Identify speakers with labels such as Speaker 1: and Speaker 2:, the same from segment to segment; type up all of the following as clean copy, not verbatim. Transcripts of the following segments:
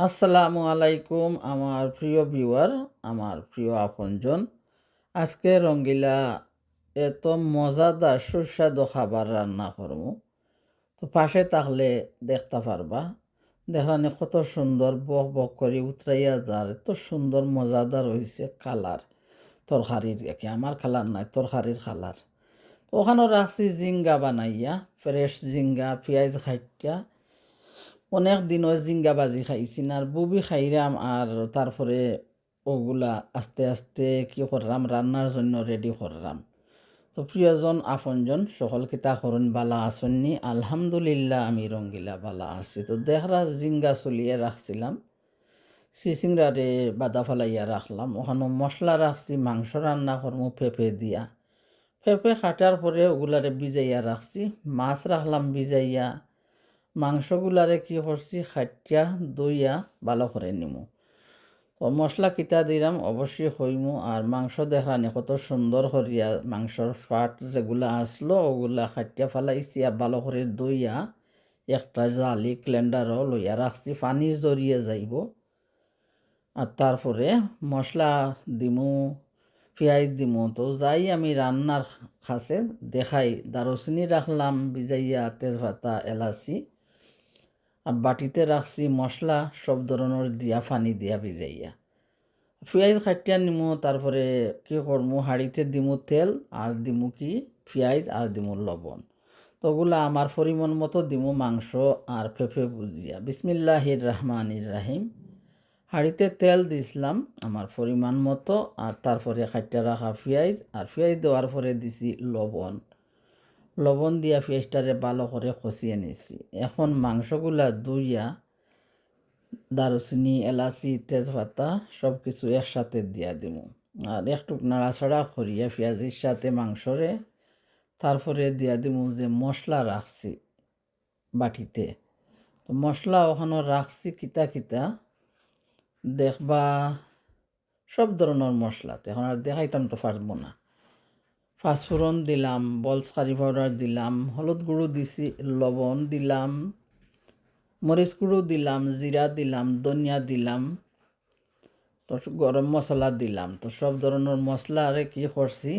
Speaker 1: আসসালামু আলাইকুম আমার প্রিয় ভিউয়ার, আমার প্রিয় আপনজন। আজকে রঙ্গিলা এত মজাদার সুস্বাদু খাবার রান্না করমু। তো পাশে থাকলে দেখতে পারবা। দেখলানি কত সুন্দর বক বক করে উতরাইয়া যার এত সুন্দর মজাদার হয়েছে কালার তরকারির। একে আমার কালার নাই, তরকারির কালার। ওখানেও রাখছি জিঙ্গা বানাইয়া, ফ্রেশ জিঙ্গা পেঁয়াজ খাইটিয়া। অনেক দিন ওই জিঙ্গা বাজি খাইছি না, আর বুবি খাইরাম। আর তারপরে ওগুলা আস্তে আস্তে কি করলাম, রান্নার জন্য রেডি করলাম। তো প্রিয়জন আপনজন সকল কিতা করুন, বালা আসননি? আলহামদুলিল্লাহ আমি রঙ্গিলা বালা আছি। তো দেখরা জিঙ্গা চলিয়ে রাখছিলাম, সিসিংরারে বাদা ফালাইয়া রাখলাম। ওখানে মশলা রাখছি, মাংস রান্না করমু পেঁপে দিয়া। পেঁপে কাটার পরে ওগুলারে ভিজাইয়া রাখছি, মাছ রাখলাম ভিজাইয়া। মাংসগুলারে কি করছি, খাটিয়া দইয়া ভালো করে নিমু। ও মশলা কিতা দিলাম অবশ্যই হইমু। আর মাংস দেখানি কত সুন্দর করিয়া মাংসর ফাট যেগুলা আসলো ওগুলা খাটিয়া ফেলাইছি, আর ভালো করে দইয়া একটা জালি ক্লেন্ডারও লইয়া রাখছি, পানি জড়িয়ে যাইব। আর তারপরে মশলা দিমু, পেঁয়াজ দিমু। তো যাই আমি রান্নার কাছে দেখাই, দারুচিনি রাখলাম ভিজাইয়া, তেজপাতা এলাচি। আর বাটিতে রাখছি মশলা সব ধরনের দিয়া পানি দিয়া ভিজাইয়া। পেঁয়াজ কাটিয়া নিমু, তারপরে কি করমু, হাঁড়িতে দিমু তেল, আর দিমু কি পেঁয়াজ, আর দিমু লবণ। তো ওগুলা আমার পরিমাণ মতো দিমু মাংস আর পেঁপে ভুজিয়া। বিসমিল্লাহির রহমানির রাহিম। হাঁড়িতে তেল দিছিলাম আমার পরিমাণ মতো, আর তারপরে কাটিয়া রাখা পেঁয়াজ, আর পেঁয়াজ দেওয়ার পরে দিছি লবণ। লবণ দিয়া পেঁয়াজটারে ভালো করে কষিয়ে নিছি। এখন মাংসগুলা ধুইয়া দারুচিনি, এলাচি, তেজপাতা সব কিছু একসাথে দিয়া দিব। আর একটু নাড়াচাড়া করিয়া পেঁয়াজির সাথে মাংসরে তারপরে দিয়া দিব যে মশলা রাখছি বাটিতে। তো মশলা ওখানে রাখছি কিতা কিতা দেখবা, সব ধরনের মশলা। এখন আর দেখাইতাম তো পারবো না। পাঁচফোড়ন দিলাম, বলস কারি পাউডার দিলাম, হলুদ গুঁড়ো দিছি, লবণ দিলাম, মরিচ গুঁড়ো দিলাম, জিরা দিলাম, ধনিয়া দিলাম, তো গরম মশলা দিলাম। তো সব ধরনের মশলা আরে কি করছি,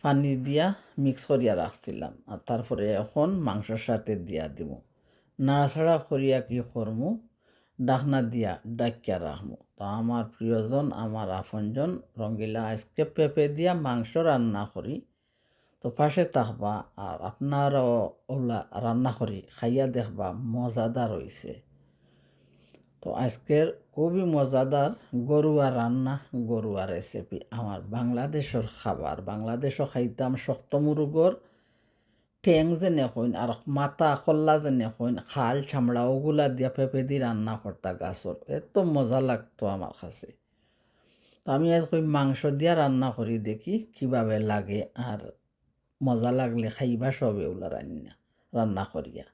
Speaker 1: পানি দিয়া মিক্স করিয়া রাখছিলাম। আর তারপরে এখন মাংসর সাথে দিয়া দিব, নাড়াছাড়া করিয়া কি করমু, ডাকনা দিয়া ডাকিয়া রাখমু। তো আমার প্রিয়জন, আমার আপনজন, রঙ্গিলা আজকে পেঁপে দিয়া মাংস রান্না করি। তো পাশে থাকবা, আর আপনারাও ওলা রান্না করি খাইয়া দেখবা মজাদার হইছে। তো আজকের খুবই মজাদার গরুয়া রান্না, গরুয়া রেসিপি। আমার বাংলাদেশের খাবার, বাংলাদেশও খাইতাম শক্ত মুরগর ঠ্যাং যেনে কইন, আর মাথা কল্লা যেনে কইন, খাল চামড়া ওগুলা দিয়া পেঁপে দিয়ে রান্না করতা গাছর, এত মজা লাগতো আমার কাছে। তো আমি আজ কই মাংস দিয়া রান্না করি দেখি কিভাবে লাগে, আর মজা লাগলে খাইবা সবে ওগুলা রান্না করিয়া।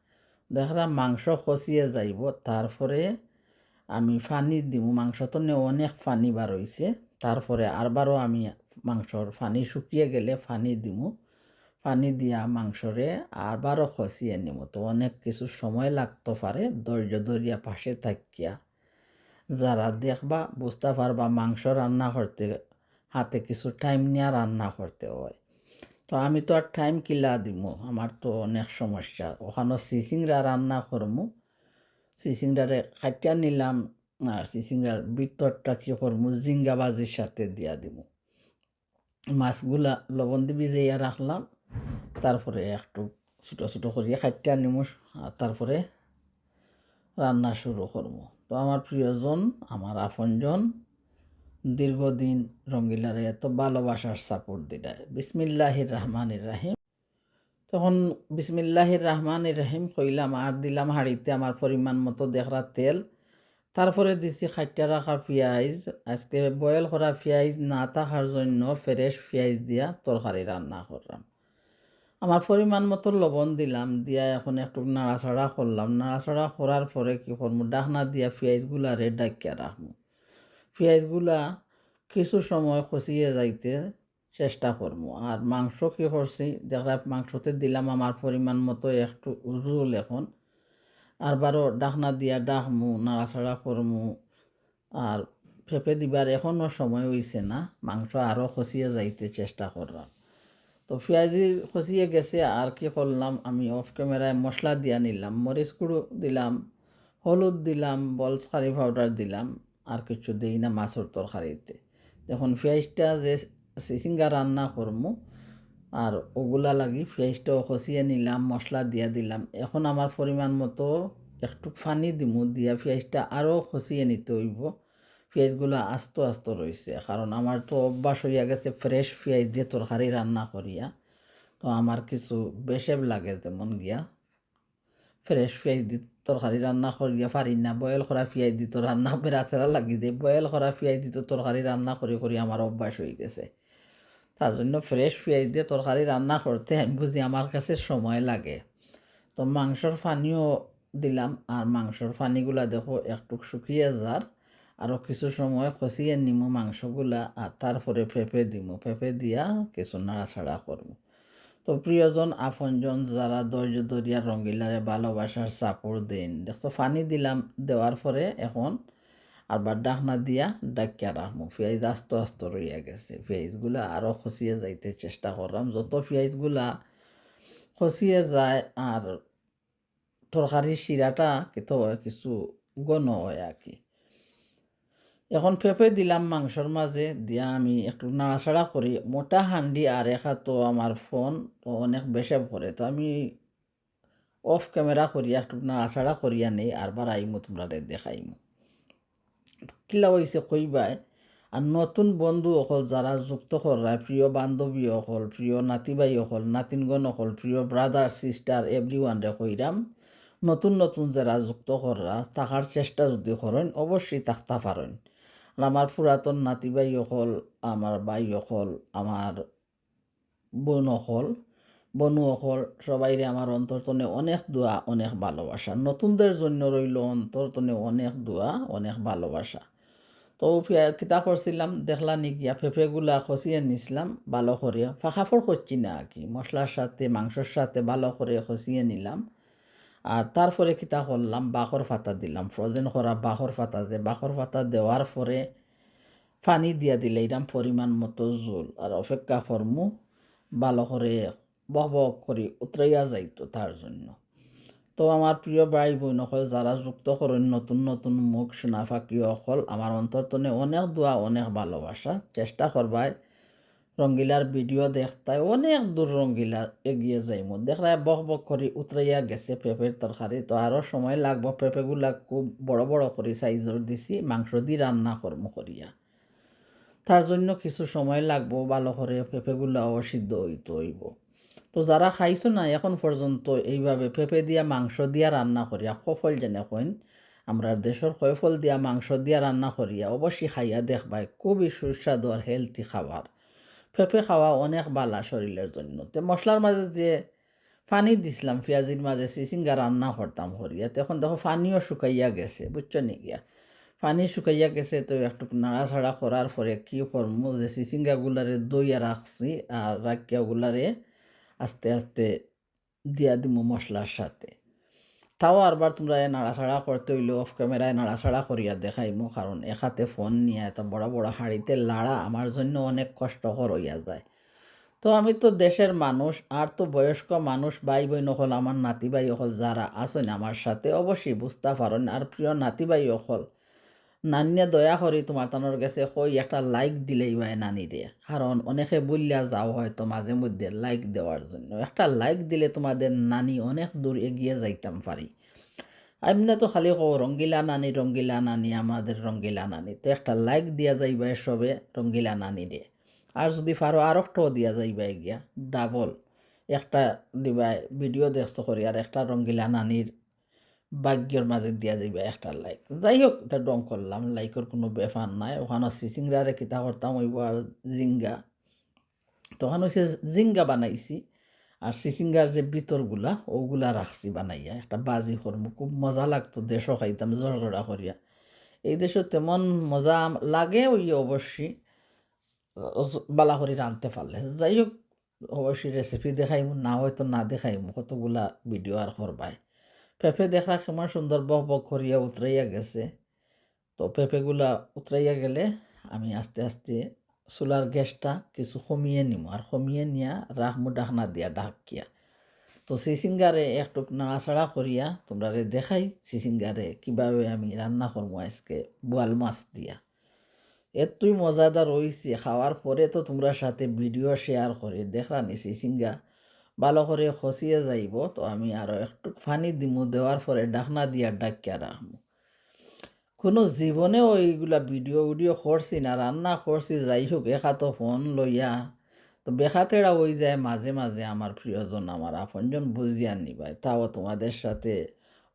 Speaker 1: দেখরা মাংস খসিয়ে যাইব, তারপরে আমি পানি দিব। মাংস তো অনেক পানি বার হইছে, তারপরে আরবারও আমি মাংসর পানি শুকিয়ে গেলে পানি দিমু। পানি দিয়া মাংসরে আরবারও খসিয়ে নিব। তো অনেক কিছু সময় লাগতে পারে, ধৈর্য ধরিয়া পাশে থাকিয়া যারা দেখবা বুঝতে পারবা মাংস রান্না করতে হাতে কিছু টাইম নিয়ে রান্না করতে হয়। তো আমি তো আর টাইম কিলা দিব, আমার তো অনেক সমস্যা। ওখানে সিসিংরা রান্না করমু, চিচিংড়ারে কাটিয়া নিলাম। আর চিচিংড়ার ভিতরটা কী করবো, জিঙ্গা বাজির সাথে দিয়া দিব। মাছগুলা লবণ দিয়ে ভিজাইয়া রাখলাম, তারপরে একটু ছোটো ছোটো করিয়া কাটিয়া নিমু, আর তারপরে রান্না শুরু করবো। তো আমার প্রিয়জন, আমার আপনজন, দীর্ঘদিন রঙ্গিলারে এত ভালোবাসার সাপোর্ট দিলায়। বিসমিল্লাহির রহমানির রাহিম। তখন বিসমিল্লাহির রহমানির রহিম কইলাম, আর দিলাম হাঁড়িতে আমার পরিমাণ মতো দেখরা তেল। তারপরে দিছি খাইটা রাখা পেঁয়াজ। আজকে বয়েল করা পেঁয়াজ না থাকার জন্য ফ্রেশ পেঁয়াজ দিয়া তরকারি রান্না করলাম। আমার পরিমাণ মতো লবণ দিলাম, দিয়া এখন একটু নাড়াচাড়া করলাম। নাড়াচাড়া করার পরে কি করবো, ডাকনা দিয়া পেঁয়াজগুলারে ডাকিয়া রাখবো। পেঁয়াজগুলা কিছু সময় কষিয়ে যাইতে চেষ্টা করবো। আর মাংস কী করছি দেখা, মাংসতে দিলাম আমার পরিমাণ মতো একটু রুল। এখন আর বারো ডাকনা দিয়া ডাকমু নাড়াচাড়া করমু। আর পেঁপে দিবার এখনও সময় হইছে না, মাংস আরও খসিয়ে যাইতে চেষ্টা করলাম। তো পেঁয়াজি খসিয়ে গেছে, আর কি করলাম আমি অফ ক্যামেরায় মশলা দিয়া নিলাম, মরিচ গুঁড়ো দিলাম, হলুদ দিলাম, বলস কারি পাউডার দিলাম, আর কিছু দিই না মাছের তরকারিতে। দেখুন পেঁয়াজটা যে সিসিঙ্গা রান্না করমু, আর ওগুলা লাগি পেঁয়াজটাও খসিয়ে নিলাম, মশলা দিয়া দিলাম। এখন আমার পরিমাণ মতো একটু পানি দিমু, দিয়া পেঁয়াজটা আরও খসিয়ে নিতে হইব। পেঁয়াজগুলো আস্ত আস্ত রয়েছে, কারণ আমার তো অভ্যাস হইয়া গেছে ফ্রেশ পেঁয়াজ দিয়ে তরকারি রান্না করিয়া। তো আমার কিছু বেশেব লাগে, যেমন গিয়া ফ্রেশ পেঁয়াজ দি তরকারি রান্না করিয়া পারি না, বয়েল করা পেঁয়াজ দিত রান্না বেড়াচেরা লাগি দেয়। বয়েল করা পেঁয়াজ দিত তরকারি রান্না করি করি আমার অভ্যাস হয়ে গেছে। তার জন্য ফ্রেশ পেঁয়াজ দিয়ে তরকারি রান্না করতে আমি বুঝি আমার কাছে সময় লাগে। তো মাংসর পানিও দিলাম, আর মাংসর পানিগুলা দেখো একটু শুকিয়ে যার, আরও কিছু সময় কষিয়ে নিমু মাংসগুলা, আর তারপরে পেঁপে দিমু, পেঁপে দিয়া কিছু নাড়াচাড়া করবো। তো প্রিয়জন আপনজন যারা ধৈর্য ধরিয়া রঙ্গিলারে ভালোবাসার সাপোর্ট দেন, দেখছো পানি দিলাম, দেওয়ার পরে এখন আবার ডাকনা দিয়া ডাকিয়া রাখবো। পেঁয়াজ আস্ত আস্ত রইয়া গেছে, পেঁয়াজগুলা আরও খসিয়ে যাইতে চেষ্টা করলাম। যত পেঁয়াজগুলা খসিয়ে যায় আর তরকারির শিরাটা কিন্তু কিছু ঘন হয় আর কি। এখন পেঁপে দিলাম মাংসর মাঝে, দিয়া আমি একটু নাড়াচাড়া করি। মোটা হান্ডি আর একা তো আমার ফোন তো অনেক বেশেব করে, তো আমি অফ ক্যামেরা করিয়া একটু নাড়াচাড়া করিয়া নেই, আর বাড়াইমু তোমরা দেখাইমু কিলা হয়েছে কইবাই। আর নতুন বন্ধু অকল যারা যুক্ত করা, প্রিয় বান্ধবী অকল, প্রিয় নাতিবাই অকল, নাতিনগণ অকল, প্রিয় ব্রাদার সিস্টার এভরি ওয়ান রে কইরাম, নতুন নতুন যারা যুক্ত করা থাকার চেষ্টা যদি করেন অবশ্যই থাকতে পারেন। আর আমার পুরাতন নাতিবাই অকল, আমার ভাই অকল, আমার বোন অকল, বনু অকল, সবাইরে আমার অন্তর্তনে অনেক দোয়া, অনেক ভালোবাসা। নতুনদের জন্য রইল অন্তর্তনে অনেক দোয়া, অনেক ভালোবাসা। তো কিতা করছিলাম দেখলা নি গিয়া পেঁপেগুলা খসিয়ে নিছিলাম ভালো করে, ফাঁকাফড় করছি না আর কি, মশলার সাথে মাংসর সাথে ভালো করে খসিয়ে নিলাম। আর তারপরে কিতা করলাম, বাখর পাতা দিলাম, ফ্রোজেন করা বাখর পাতা, যে বাখর পাতা দেওয়ার পরে পানি দিয়া দিলে এরম পরিমাণ মতো জোল, আর অপেক্ষা করমু ভালো করে বক বক করে উতরাইয়া যাইতো তার জন্য। তো আমার প্রিয় ভাই বোন অকল যারা যুক্ত করেন নতুন নতুন মুখ শোনা ফাঁকি অকল, আমার অন্তর্তনে অনেক দোয়া, অনেক ভালোবাসা। চেষ্টা করবাই রঙ্গিলার ভিডিও দেখতায় অনেক দূর রঙ্গিলা এগিয়ে যাইমু। দেখলায় বক বক করে উতরাইয়া গেছে পেঁপের তরকারি, তো আরও সময় লাগবো। পেঁপেগুলা খুব বড় বড় করে সাইজর দিছি, মাংস দিয়ে রান্না করমু করিয়া, তার জন্য কিছু সময় লাগবো, ভালো করে পেঁপেগুলাও সিদ্ধ হইতে হইব। তো যারা খাইছো না এখন পর্যন্ত এইভাবে পেঁপে দিয়া মাংস দিয়া রান্না করিয়া, কফল যেনে কইন আমরা দেশের কয়ফল দিয়া মাংস দিয়া রান্না করিয়া অবশ্যই খাইয়া দেখবাই, খুবই সুস্বাদু আর হেলথি খাবার। পেঁপে খাওয়া অনেক বালা শরীরের জন্য। তো মশলার মাঝে যে পানি দিছিলাম, পেঁয়াজির মাঝে চিচিঙ্গা রান্না করতাম করিয়া, তখন দেখো পানিও শুকাইয়া গেছে, বুঝছো নি গিয়া পানি শুকাইয়া গেছে। তো একটু নাড়াচাড়া করার পরে কি করমু, যে চিচিঙ্গাগুলারে দইয়া রাখছি, আর রাখিয়া গুলারে আস্তে আস্তে দিয়া দিমু মশলার সাথে। তাও আরবার তোমরা নাড়াচাড়া করতে হইলে অফ ক্যামেরায় নাড়াচাড়া করিয়া দেখাইমু, কারণ এক হাতে ফোন নিয়ে এত বড় বড় হাঁড়িতে লাড়া আমার জন্য অনেক কষ্টকর হইয়া যায়। তো আমি তো দেশের মানুষ, আর তো বয়স্ক মানুষ ভাই বোন হল, আমার নাতি ভাই হল যারা আছেন আমার সাথে অবশ্যই বুঝতে পারেন। আর প্রিয় নাতি ভাই হল, নানিয়ে দয়া করি তোমার তানোর গেছে কই একটা লাইক দিলেই ভাই নানিরে, কারণ অনেকে বললা যাও হয়তো মাঝে মধ্যে লাইক দেওয়ার জন্য, একটা লাইক দিলে তোমাদের নানি অনেক দূর এগিয়ে যাইতাম পারি। এমনি তো খালি কো রঙ্গিলা নানি আমাদের রঙ্গিলা নানি, তো একটা লাইক দিয়া যাইবা সবে রঙ্গিলা নানি রে। আর যদি পারো আর একটাও দিয়া যাইবা গিয়া ডাবল একটা দিবাই, ভিডিও দেখতে করি আর একটা রঙ্গিলা নানির ভাগ্যের মাঝে দিয়া যাইবা একটা লাইক। যাই হোক এটা ডং করলাম, লাইকের কোনো ব্যাপার নাই। ওখানে সিসিংরারে কিতা করতাম ওইব আর জিঙ্গা, তখন হচ্ছে জিঙ্গা বানাইছি, আর সিসিঙ্গার যে ভিতরগুলা ওগুলা রাখছি বানাইয়া একটা বাজি করমু, খুব মজা লাগতো, দেশও খাইতাম জড়জড়া করিয়া। এই দেশে তেমন মজা লাগে ওই অবশ্যই বালা করে রাঁধতে পারলে। যাই হোক অবশ্যই রেসিপি দেখাইমু, না হয়তো না দেখাইমু, কতগুলা ভিডিও আর করবাই। পেঁপে দেখরা কেমন সুন্দর বক বক করিয়া উতরাইয়া গেছে। তো পেঁপেগুলা উতরাইয়া গেলে আমি আস্তে আস্তে চুলার গ্যাসটা কিছু কমিয়ে নিমু, আর কমিয়ে নিয়া রাখমু ডাকনা দিয়া ঢাকিয়া। তো চিচিঙ্গারে একটু নাড়াচাড়া করিয়া তোমরারে দেখাই চিচিঙ্গারে কিভাবে আমি রান্না করবো আজকে বোয়াল মাছ দিয়া। এতই মজাদার হইছে, খাওয়ার পরে তো তোমরা সাথে ভিডিও শেয়ার করে দেখলানি চিচিঙ্গা ভালো করে খসিয়ে যাইব। তো আমি আরও একটু পানি দিমু, দেওয়ার পরে ডাকনা দিয়া ডাকিয়া রাখবো। কোনো জীবনেও এইগুলা ভিডিও করছি না, রান্না করছি যাই হোক একাতো ফোন লইয়া। তো বেখাতেরা হয়ে যায় মাঝে মাঝে আমার প্রিয়জন আমার আপনজন বুঝিয়া নিবাই, তাও তোমাদের সাথে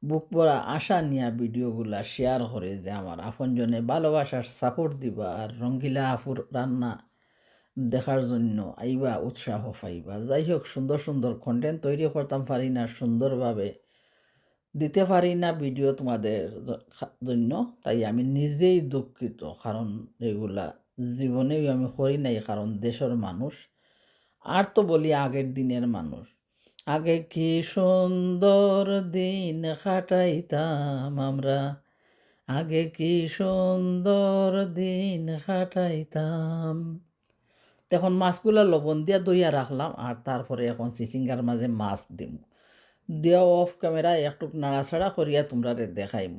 Speaker 1: বুক ভরা আশা নিয়া ভিডিওগুলা শেয়ার করে যে আমার আপনজনে ভালোবাসার সাপোর্ট দিবা, আর রঙ্গিলা আফুর রান্না দেখার জন্য আইবা, উৎসাহ পাইবা। যাই হোক সুন্দর সুন্দর কন্টেন্ট তৈরি করতাম পারি না, সুন্দরভাবে দিতে পারি না ভিডিও তোমাদের জন্য, তাই আমি নিজেই দুঃখিত। কারণ এগুলা জীবনেও আমি করি নাই, কারণ দেশের মানুষ। আর তো বলি আগের দিনের মানুষ, আগে কি সুন্দর দিন কাটাইতাম আমরা, আগে কি সুন্দর দিন কাটাইতাম। তখন মাছগুলা লবণ দিয়া দইয়া রাখলাম, আর তারপরে এখন চিচিঙ্গার মাঝে মাছ দিম, দিয়া অফ ক্যামেরায় একটু নাড়াচাড়া করিয়া তোমরা দেখাইম।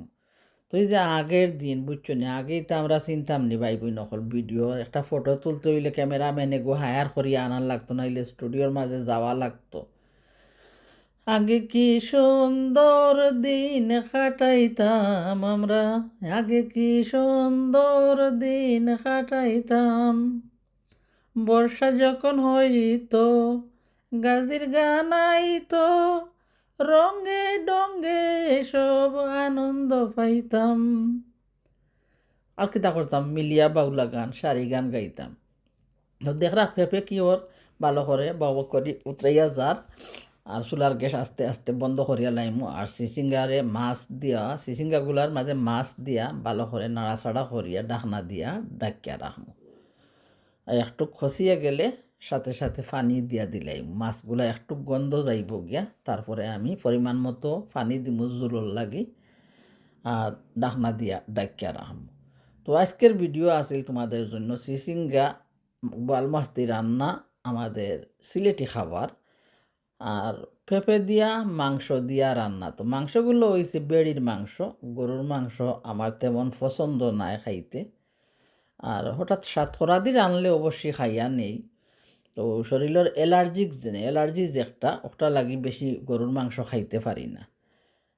Speaker 1: তো এই যে আগের দিন বুঝছো না, আগেই তো আমরা চিনতাম নি ভাই বোন নকল ভিডিও একটা ফটো তুলতে হইলে ক্যামেরাম্যানে গো হায়ার করিয়া আনার লাগতো, নাইলে স্টুডিওর মাঝে যাওয়া লাগতো। আগে কি সুন্দর দিন কাটাইতাম আমরা, আগে কি সুন্দর দিন কাটাইতাম। বর্ষা যখন হইতো গাজির গান আইতো, রঙে ডঙ্গে সব আনন্দ পাইতাম। আর কিতা করতাম, মিলিয়া বাউলা গান সারি গান গাইতাম। দেখরা ফেফে কি ওর ভালো করে বাবা করি উতরাইয়া যার, আর চুলার গ্যাস আস্তে আস্তে বন্ধ করিয়া লাইমু, আর চিচিঙ্গারে মাছ দিয়া চিচিঙ্গাগুলার মাঝে মাছ দিয়া ভালো করে নাড়াচাড়া করিয়া ডাকনা দিয়া ডাকিয়া রাখমু। একটু খসিয়ে গেলে সাথে সাথে পানি দিয়া দিলাই, মাছগুলা একটু গন্ধ যাইব গিয়া, তারপরে আমি পরিমাণ মতো পানি দিমু জোলর লাগি, আর ডাকনা দিয়া ডাকিয়া রাখমু। তো আজকের ভিডিও আছিল তোমাদের জন্য চিচিঙ্গা বোয়াল মাছ দিয়ে রান্না, আমাদের সিলেটি খাবার। আর পেঁপে দিয়া মাংস দিয়া রান্না। তো মাংসগুলো হয়েছে বেড়ির মাংস, গরুর মাংস আমার তেমন পছন্দ নাই খাইতে। আর হঠাৎ সাতকরা দিয়ে রানলে অবশ্যই খাইয়া নেই। তো শরীরের অ্যালার্জিস একটা ওটা লাগি বেশি গরুর মাংস খাইতে পারি না।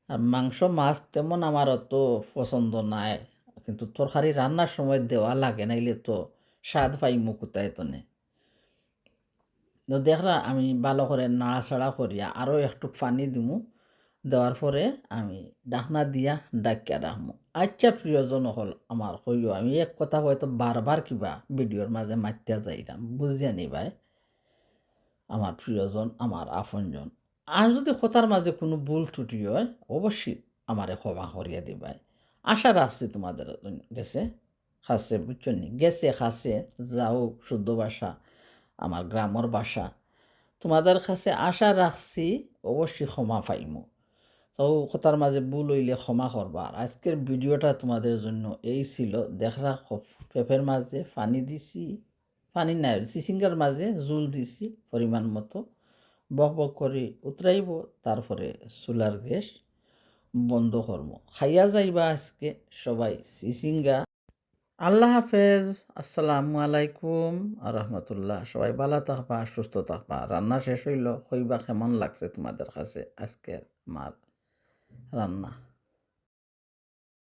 Speaker 1: আর মাংস মাছ তেমন আমার অত পছন্দ নাই, কিন্তু তরকারি রান্নার সময় দেওয়া লাগে, নাইলে তো স্বাদ পাই মুকুতায় তনে। তো দেখরা আমি ভালো করে নাড়াচাড়া করিয়া আরও একটু পানি দিমু, দেওয়ার পরে আমি ডাকনা দিয়া ডাকিয়া রাখমু। আচ্ছা প্রিয়জন হল আমার হইও, আমি এক কথা হয়তো বারবার কিবা ভিডিওর মাঝে মাতিয়া যাইতাম, বুঝিয়া নিবাই আমার প্রিয়জন আমার আপনজন। আর যদি কথার মাঝে কোনো ভুল ত্রুটি হয় অবশ্যই আমারে ক্ষমা করিয়া দিবাই। আশা রাখছি তোমাদের গেছে খাসে, বুঝছো নি, গেছে খাসে যাও শুদ্ধ ভাষা আমার গ্রামের ভাষা। তোমাদের কাছে আশা রাখছি অবশ্যই ক্ষমা পাইমু। তো কথার মাঝে ভুল হইলে ক্ষমা করবা। আর আজকের ভিডিওটা তোমাদের জন্য এই ছিল। দেখরা পেঁপের মাঝে পানি দিছি, পানি নাই চিচিঙ্গার মাঝে জুল দিছি পরিমাণ মতো, বক বক করে উতরাইব, তারপরে চুলার গ্যাস বন্ধ করবো, খাইয়া যাইবা আজকে সবাই চিচিঙ্গা। আল্লাহ হাফেজ, আসসালামু আলাইকুম আর রহমতুল্লাহ। সবাই ভালো থাকবা, সুস্থ থাকবা। রান্না শেষ হইল, কইবা কেমন লাগছে তোমাদের কাছে আজকের আমার রান্না।